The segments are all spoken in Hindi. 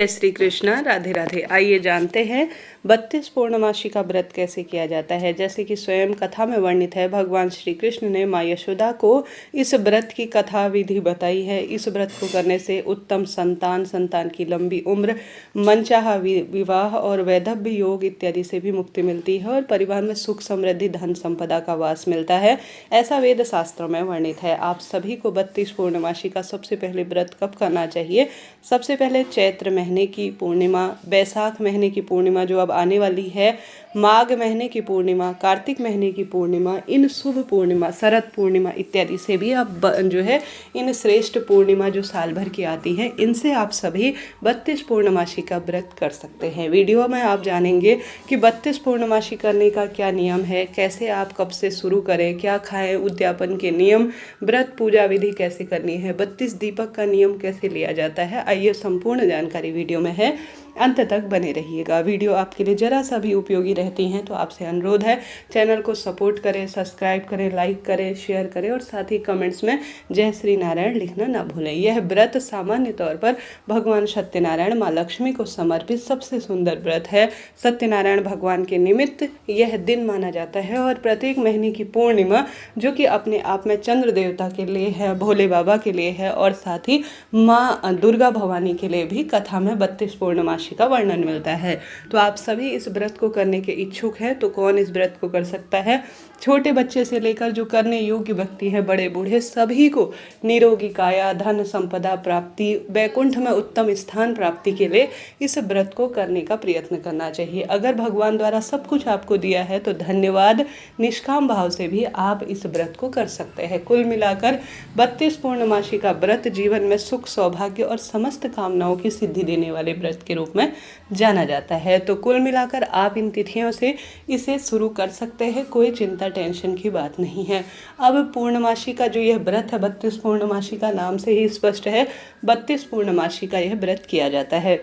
जय श्री कृष्णा। राधे राधे। आइए जानते हैं 32 पूर्णमासी का व्रत कैसे किया जाता है। जैसे कि स्वयं कथा में वर्णित है, भगवान श्री कृष्ण ने माँ यशोदा को इस व्रत की कथा विधि बताई है। इस व्रत को करने से उत्तम संतान की लंबी उम्र, मनचाहा विवाह और वैधव्य योग इत्यादि से भी मुक्ति मिलती है और परिवार में सुख समृद्धि धन संपदा का वास मिलता है, ऐसा वेद शास्त्रों में वर्णित है। आप सभी को 32 पूर्णमासी का सबसे पहले व्रत कब करना चाहिए? सबसे पहले चैत्र महीने की पूर्णिमा, बैसाख महीने की पूर्णिमा जो अब आने वाली है, माघ महीने की पूर्णिमा, कार्तिक महीने की पूर्णिमा, इन शुभ पूर्णिमा, शरद पूर्णिमा इत्यादि से भी आप जो है इन श्रेष्ठ पूर्णिमा जो साल भर की आती हैं, इनसे आप सभी 32 पूर्णमासी का व्रत कर सकते हैं। वीडियो में आप जानेंगे कि 32 पूर्णमासी करने का क्या नियम है, कैसे आप कब से शुरू करें, क्या खाएं, उद्यापन के नियम, व्रत पूजा विधि कैसे करनी है, 32 दीपक का नियम कैसे लिया जाता है। आइए संपूर्ण जानकारी वीडियो में है, अंत तक बने रहिएगा। वीडियो आपके लिए जरा सा भी उपयोगी रहती हैं तो आपसे अनुरोध है चैनल को सपोर्ट करें, सब्सक्राइब करें, लाइक करें, शेयर करें और साथ ही कमेंट्स में जय श्री नारायण लिखना ना भूलें। यह व्रत सामान्य तौर पर भगवान सत्यनारायण माँ लक्ष्मी को समर्पित सबसे सुंदर व्रत है। सत्यनारायण भगवान के निमित्त यह दिन माना जाता है और प्रत्येक महीने की पूर्णिमा जो कि अपने आप में चंद्र देवता के लिए है, भोले बाबा के लिए है और साथ ही माँ दुर्गा भवानी के लिए भी कथा में 32 पूर्णमासी का वर्णन मिलता है। तो आप सभी इस व्रत को करने के इच्छुक हैं तो कौन इस व्रत को कर सकता है? छोटे बच्चे से लेकर जो करने योग्य व्यक्ति हैं, बड़े बूढ़े सभी को निरोगी काया, धन संपदा प्राप्ति, वैकुंठ में उत्तम स्थान प्राप्ति के लिए इस व्रत को करने का प्रयत्न करना चाहिए। अगर भगवान द्वारा सब कुछ आपको दिया है तो धन्यवाद निष्काम भाव से भी आप इस व्रत को कर सकते हैं। कुल मिलाकर 32 पूर्णमासी का व्रत जीवन में सुख, सौभाग्य और समस्त कामनाओं की सिद्धि देने वाले व्रत के रूप में जाना जाता है। तो कुल मिलाकर आप इन तिथियों से इसे शुरू कर सकते हैं, कोई चिंता टेंशन की बात नहीं है। अब पूर्णमासी का जो यह व्रत है, 32 पूर्णमासी का नाम से ही स्पष्ट है, 32 पूर्णमासी का यह व्रत किया जाता है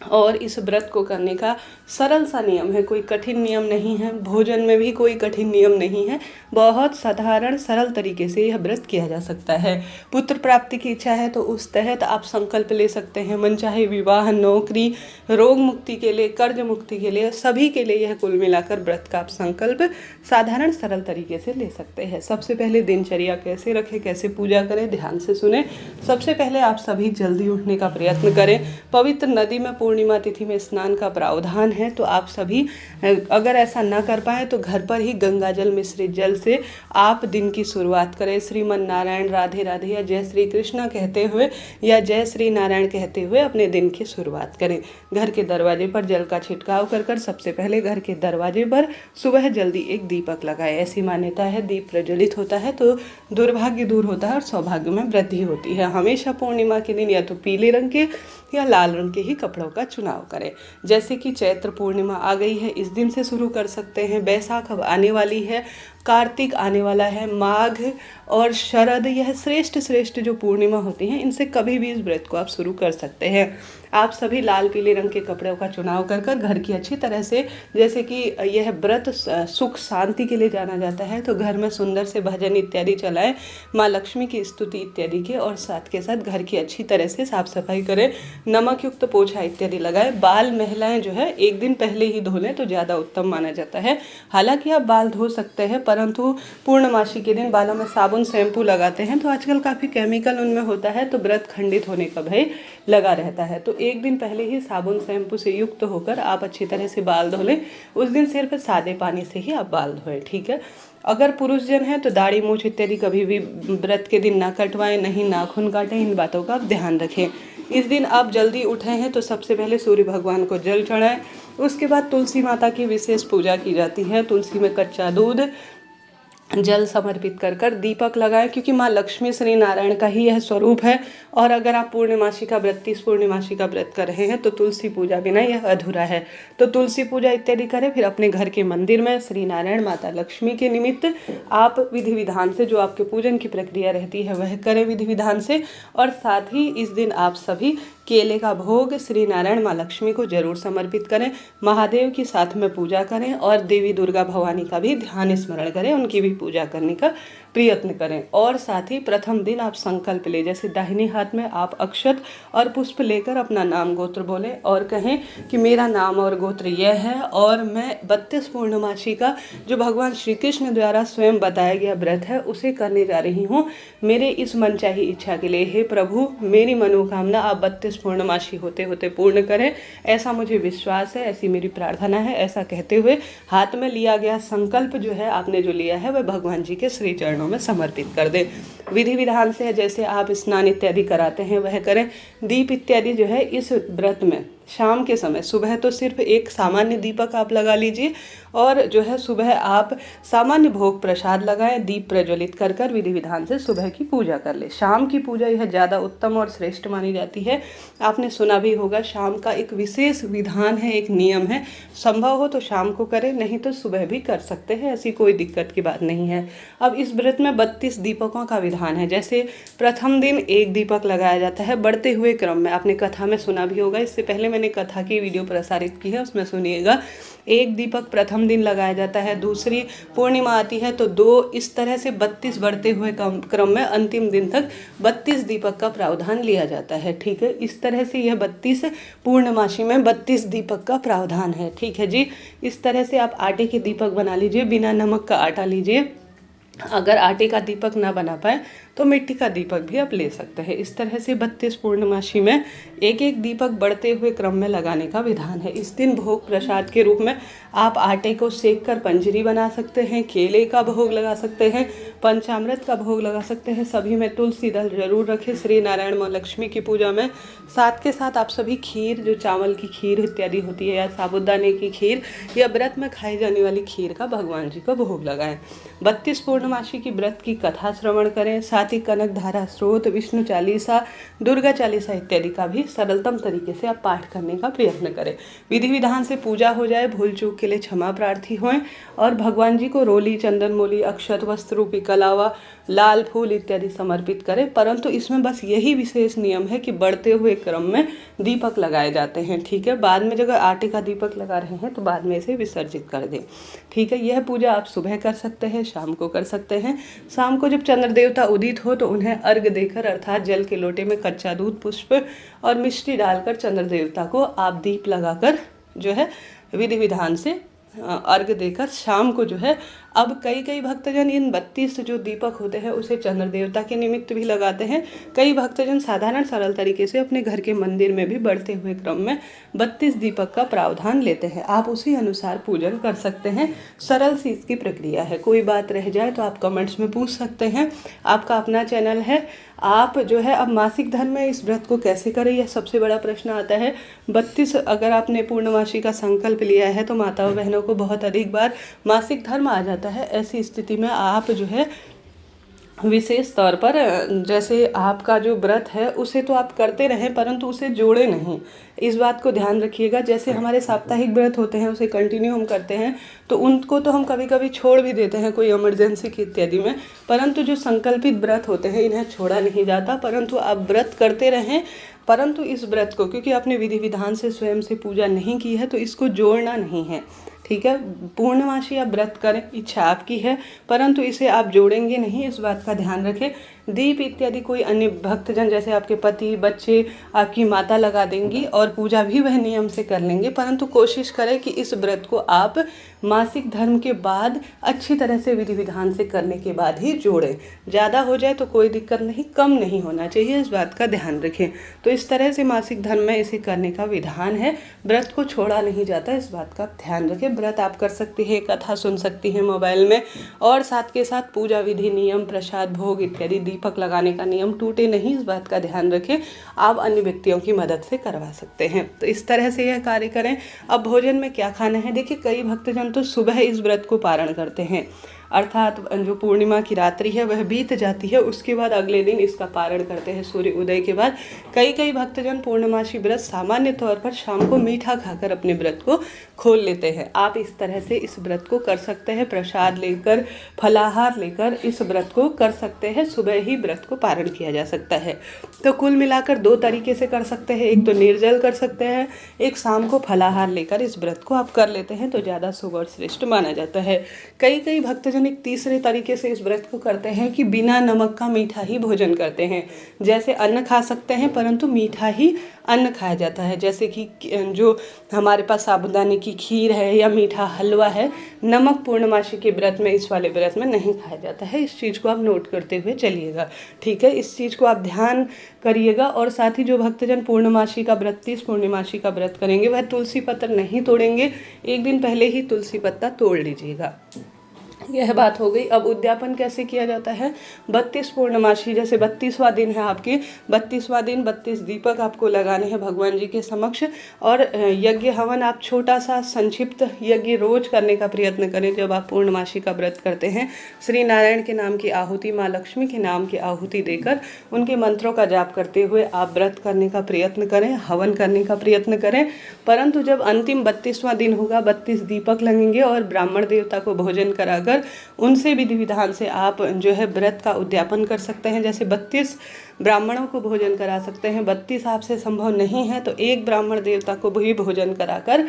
और इस व्रत को करने का सरल सा नियम है, कोई कठिन नियम नहीं है। भोजन में भी कोई कठिन नियम नहीं है, बहुत साधारण सरल तरीके से यह व्रत किया जा सकता है। पुत्र प्राप्ति की इच्छा है तो उस तहत आप संकल्प ले सकते हैं। मनचाहे विवाह, नौकरी, रोग मुक्ति के लिए, कर्ज मुक्ति के लिए, सभी के लिए यह कुल मिलाकर व्रत का आप संकल्प साधारण सरल तरीके से ले सकते हैं। सबसे पहले दिनचर्या कैसे रखें, कैसे पूजा करें, ध्यान से सुने। सबसे पहले आप सभी जल्दी उठने का प्रयत्न करें। पवित्र नदी में पूर्णिमा तिथि में स्नान का प्रावधान है तो आप सभी अगर ऐसा ना कर पाए तो घर पर ही गंगा जल मिश्रित जल से आप दिन की शुरुआत करें। श्रीमन नारायण, राधे राधे या जय श्री कृष्णा कहते हुए या जय श्री नारायण कहते हुए अपने दिन की शुरुआत करें। घर के दरवाजे पर जल का छिड़काव कर सबसे पहले घर के दरवाजे पर सुबह जल्दी एक दीपक लगाए। ऐसी मान्यता है दीप प्रज्वलित होता है तो दुर्भाग्य दूर होता है और सौभाग्य में वृद्धि होती है। हमेशा पूर्णिमा के दिन या तो पीले रंग के या लाल रंग के ही कपड़ों का चुनाव करें। जैसे कि चैत्र पूर्णिमा आ गई है, इस दिन से शुरू कर सकते हैं। बैसाख अब आने वाली है, कार्तिक आने वाला है, माघ और शरद, यह श्रेष्ठ जो पूर्णिमा होती हैं, इनसे कभी भी इस व्रत को आप शुरू कर सकते हैं। आप सभी लाल पीले रंग के कपड़ों का चुनाव कर घर की अच्छी तरह से, जैसे कि यह व्रत सुख शांति के लिए जाना जाता है तो घर में सुंदर से भजन इत्यादि चलाएं, माँ लक्ष्मी की स्तुति इत्यादि के, और साथ के साथ घर की अच्छी तरह से साफ सफाई करें, नमक युक्त पोछा इत्यादि लगाएं। बाल महिलाएं जो है एक दिन पहले ही धो लें तो ज़्यादा उत्तम माना जाता है। हालांकि आप बाल धो सकते हैं परंतु पूर्णमासी के दिन बालों में साबुन शैम्पू लगाते हैं तो आजकल काफ़ी केमिकल उनमें होता है तो व्रत खंडित होने का भय लगा रहता है। तो एक दिन पहले ही साबुन शैम्पू से युक्त होकर आप अच्छी तरह से बाल धो लें। उस दिन सिर्फ सादे पानी से ही आप बाल धोएं, ठीक है। अगर पुरुष जन हैं तो दाढ़ी मूछ इत्यादि कभी भी व्रत के दिन ना कटवाएं, नहीं नाखून काटें, इन बातों का आप ध्यान रखें। इस दिन आप जल्दी उठे हैं तो सबसे पहले सूर्य भगवान को जल चढ़ाएं। उसके बाद तुलसी माता की विशेष पूजा की जाती है। तुलसी में कच्चा दूध जल समर्पित कर दीपक लगाएं, क्योंकि माँ लक्ष्मी श्री नारायण का ही यह स्वरूप है। और अगर आप पूर्णिमासी का व्रत 30 पूर्णिमासी का व्रत कर रहे हैं तो तुलसी पूजा बिना यह अधूरा है। तो तुलसी पूजा इत्यादि करें। फिर अपने घर के मंदिर में श्री नारायण माता लक्ष्मी के निमित्त आप विधि विधान से, जो आपके पूजन की प्रक्रिया रहती है वह करें विधि विधान से। और साथ ही इस दिन आप सभी केले का भोग श्री नारायण माँ लक्ष्मी को जरूर समर्पित करें। महादेव की साथ में पूजा करें और देवी दुर्गा भवानी का भी ध्यान स्मरण करें, उनकी भी पूजा करने का प्रयत्न करें। और साथ ही प्रथम दिन आप संकल्प ले, जैसे दाहिने हाथ में आप अक्षत और पुष्प लेकर अपना नाम गोत्र बोलें और कहें कि मेरा नाम और गोत्र यह है और मैं 32 पूर्णमासी का जो भगवान श्री कृष्ण द्वारा स्वयं बताया गया व्रत है उसे करने जा रही हूँ मेरे इस मनचाही इच्छा के लिए। हे प्रभु, मेरी मनोकामना आप 32 पूर्णमासी होते होते पूर्ण करें, ऐसा मुझे विश्वास है, ऐसी मेरी प्रार्थना है। ऐसा कहते हुए हाथ में लिया गया संकल्प जो है आपने जो लिया है वह भगवान जी के श्री चरणों में समर्पित कर दें। विधि विधान से जैसे आप स्नान इत्यादि कराते हैं वह करें। दीप इत्यादि जो है इस व्रत में शाम के समय, सुबह तो सिर्फ एक सामान्य दीपक आप लगा लीजिए और जो है सुबह आप सामान्य भोग प्रसाद लगाएं, दीप प्रज्वलित कर कर विधि विधान से सुबह की पूजा कर ले। शाम की पूजा यह ज़्यादा उत्तम और श्रेष्ठ मानी जाती है। आपने सुना भी होगा शाम का एक विशेष विधान है, एक नियम है। संभव हो तो शाम को करें, नहीं तो सुबह भी कर सकते हैं, ऐसी कोई दिक्कत की बात नहीं है। अब इस व्रत में 32 दीपकों का विधान है। जैसे प्रथम दिन एक दीपक लगाया जाता है, बढ़ते हुए क्रम में आपने कथा में सुना भी होगा, इससे पहले मैंने कथा की वीडियो प्रसारित की है उसमें सुनिएगा। एक दीपक प्रथम दिन लगाया जाता है, दूसरी पूर्णिमा आती है तो 2, इस तरह से 32 बढ़ते हुए क्रम में अंतिम दिन तक 32 दीपक का प्रावधान लिया जाता है। ठीक है, इस तरह से यह 32 पूर्णमासी में 32 दीपक का प्रावधान है। ठीक है जी, इस तरह से आप आटे के दीपक बना लीजिए, बिना नमक का आटा लीजिए। अगर आटे का दीपक ना बना पाए तो मिट्टी का दीपक भी आप ले सकते हैं। इस तरह से 32 पूर्णमासी में एक एक दीपक बढ़ते हुए क्रम में लगाने का विधान है। इस दिन भोग प्रसाद के रूप में आप आटे को सेक कर पंजरी बना सकते हैं, केले का भोग लगा सकते हैं, पंचामृत का भोग लगा सकते हैं। सभी में तुलसी दल जरूर रखें श्री नारायण माँ लक्ष्मी की पूजा में। साथ के साथ आप सभी खीर, जो चावल की खीर इत्यादि होती है या साबुदाने की खीर या व्रत में खाई जाने वाली खीर का भगवान जी को भोग लगाएं। 32 पूर्णमासी की व्रत की कथा श्रवण करें। साथ ही कनक धारा स्रोत, विष्णु चालीसा, दुर्गा चालीसा इत्यादि का भी सरलतम तरीके से आप पाठ करने का प्रयत्न करें। विधि विधान से पूजा हो जाए, भूल चूक के लिए क्षमा प्रार्थी हों और भगवान जी को रोली, चंदन मोली, अक्षत, वस्त्र रूपी कलावा, लाल फूल इत्यादि समर्पित करें। परंतु इसमें बस यही विशेष नियम है कि बढ़ते हुए क्रम में दीपक लगाए जाते हैं। ठीक है, बाद में जब आटे का दीपक लगा रहे हैं तो बाद में इसे विसर्जित कर दें। ठीक है, यह पूजा आप सुबह कर सकते हैं, शाम को कर सकते हैं। शाम को जब चंद्र देवता उदित हो तो उन्हें अर्घ देकर, अर्थात जल के लोटे में कच्चा दूध, पुष्प और मिष्टी डालकर चंद्र देवता को आप दीप लगाकर जो है विधि विधान से अर्घ देकर शाम को जो है, अब कई भक्तजन इन 32 जो दीपक होते हैं उसे चंद्र देवता के निमित्त भी लगाते हैं। कई भक्तजन साधारण सरल तरीके से अपने घर के मंदिर में भी बढ़ते हुए क्रम में 32 दीपक का प्रावधान लेते हैं। आप उसी अनुसार पूजन कर सकते हैं। सरल सी इसकी प्रक्रिया है। कोई बात रह जाए तो आप कमेंट्स में पूछ सकते हैं। आपका अपना चैनल है। आप जो है अब मासिक धर्म में इस व्रत को कैसे करें, यह सबसे बड़ा प्रश्न आता है। 32 अगर आपने पूर्णमासी का संकल्प लिया है तो माताओं बहनों को बहुत अधिक बार मासिक धर्म आ जाता है। ऐसी स्थिति में आप जो है विशेष तौर पर, जैसे आपका जो व्रत है उसे तो आप करते रहें परंतु उसे जोड़े नहीं, इस बात को ध्यान रखिएगा। जैसे हमारे साप्ताहिक व्रत होते हैं उसे कंटिन्यू हम करते हैं तो उनको तो हम कभी कभी छोड़ भी देते हैं कोई इमरजेंसी की इत्यादि में, परंतु जो संकल्पित व्रत होते हैं इन्हें छोड़ा नहीं जाता। परंतु आप व्रत करते रहें, परंतु इस व्रत को क्योंकि आपने विधि विधान से स्वयं से पूजा नहीं की है तो इसको जोड़ना नहीं है। ठीक है, पूर्णमासी आप व्रत करें, इच्छा आपकी है, परंतु इसे आप जोड़ेंगे नहीं, इस बात का ध्यान रखें। दीप इत्यादि कोई अन्य भक्तजन जैसे आपके पति, बच्चे, आपकी माता लगा देंगी और पूजा भी वह नियम से कर लेंगे, परंतु कोशिश करें कि इस व्रत को आप मासिक धर्म के बाद अच्छी तरह से विधि विधान से करने के बाद ही जोड़ें। ज़्यादा हो जाए तो कोई दिक्कत नहीं, कम नहीं होना चाहिए, इस बात का ध्यान रखें। तो इस तरह से मासिक धर्म में इसे करने का विधान है। व्रत को छोड़ा नहीं जाता, इस बात का ध्यान रखें। व्रत आप कर सकती हैं, कथा सुन सकती हैं मोबाइल में और साथ के साथ पूजा विधि, नियम, प्रसाद, भोग इत्यादि, दीपक लगाने का नियम टूटे नहीं, इस बात का ध्यान रखें। आप अन्य व्यक्तियों की मदद से करवा सकते हैं। तो इस तरह से यह कार्य करें। अब भोजन में क्या खाना है, देखिए कई भक्तजन तो सुबह इस व्रत को पारण करते हैं, अर्थात जो पूर्णिमा की रात्रि है वह बीत जाती है, उसके बाद अगले दिन इसका पारण करते हैं सूर्य उदय के बाद। कई भक्तजन पूर्णमासी व्रत सामान्य तौर पर शाम को मीठा खाकर अपने व्रत को खोल लेते हैं। आप इस तरह से इस व्रत को कर सकते हैं, प्रसाद लेकर, फलाहार लेकर इस व्रत को कर सकते हैं। सुबह ही व्रत को पारण किया जा सकता है। तो कुल मिलाकर 2 तरीके से कर सकते हैं, एक तो निर्जल कर सकते हैं, एक शाम को फलाहार लेकर इस व्रत को आप कर लेते हैं तो ज़्यादा शुभ और श्रेष्ठ माना जाता है। कई भक्तजन भक्तजन एक तीसरे तरीके से इस व्रत को करते हैं कि बिना नमक का मीठा ही भोजन करते हैं। जैसे अन्न खा सकते हैं परंतु मीठा ही अन्न खाया जाता है, जैसे कि जो हमारे पास साबूदाने की खीर है या मीठा हलवा है, नमक पूर्णमासी के व्रत में, इस वाले व्रत में नहीं खाया जाता है। इस चीज़ को आप नोट करते हुए चलिएगा, ठीक है। इस चीज़ को आप ध्यान करिएगा। और साथ ही जो भक्तजन पूर्णमासी का व्रत, 30 पूर्णमासी का व्रत करेंगे, वह तुलसी पत्र नहीं तोड़ेंगे, एक दिन पहले ही तुलसी पत्ता तोड़ लीजिएगा। यह बात हो गई। अब उद्यापन कैसे किया जाता है। 32 पूर्णमासी, जैसे 32वां दिन है आपके, 32वां दिन 32 दीपक आपको लगाने हैं भगवान जी के समक्ष। और यज्ञ हवन आप छोटा सा संक्षिप्त यज्ञ रोज करने का प्रयत्न करें। जब आप पूर्णमासी का व्रत करते हैं, श्री नारायण के नाम की आहुति, माँ लक्ष्मी के नाम की आहुति देकर उनके मंत्रों का जाप करते हुए आप व्रत करने का प्रयत्न करें, हवन करने का प्रयत्न करें। परंतु जब अंतिम 32वां दिन होगा, 32 दीपक लगेंगे और ब्राह्मण देवता को भोजन कराकर उनसे विधि विधान से आप जो है व्रत का उद्यापन कर सकते हैं। जैसे 32 ब्राह्मणों को भोजन करा सकते हैं। 32 आपसे संभव नहीं है तो एक ब्राह्मण देवता को भी भोजन कराकर,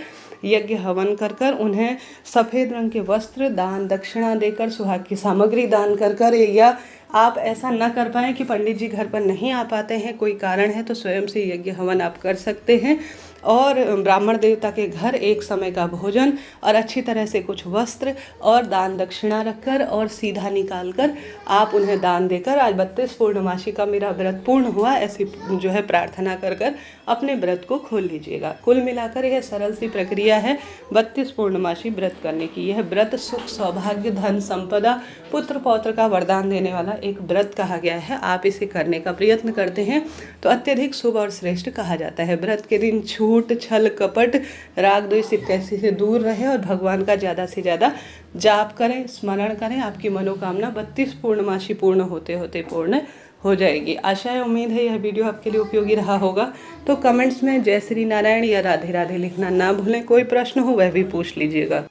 यज्ञ हवन कर कर, उन्हें सफ़ेद रंग के वस्त्र दान दक्षिणा देकर, सुहाग की सामग्री दान कर कर, या आप ऐसा न कर पाएँ कि पंडित जी घर पर नहीं आ पाते हैं, कोई कारण है, तो स्वयं से यज्ञ हवन आप कर सकते हैं। और ब्राह्मण देवता के घर एक समय का भोजन और अच्छी तरह से कुछ वस्त्र और दान दक्षिणा रखकर और सीधा निकाल कर आप उन्हें दान देकर, आज 32 पूर्णमासी का मेरा व्रत पूर्ण हुआ, ऐसी जो है प्रार्थना कर कर अपने व्रत को खोल लीजिएगा। कुल मिलाकर यह सरल सी प्रक्रिया है 32 पूर्णमासी व्रत करने की। यह व्रत सुख, सौभाग्य, धन, संपदा, पुत्र पौत्र का वरदान देने वाला एक व्रत कहा गया है। आप इसे करने का प्रयत्न करते हैं तो अत्यधिक शुभ और श्रेष्ठ कहा जाता है। व्रत के दिन छूट, छल, कपट, राग, द्वेष इत्यादि से दूर रहे और भगवान का ज़्यादा से ज़्यादा जाप करें, स्मरण करें। आपकी मनोकामना 32 पूर्णमासी पूर्ण होते होते पूर्ण हो जाएगी। आशा है, उम्मीद है यह वीडियो आपके लिए उपयोगी रहा होगा। तो कमेंट्स में जय श्री नारायण या राधे राधे लिखना ना भूलें। कोई प्रश्न हो वह भी पूछ लीजिएगा।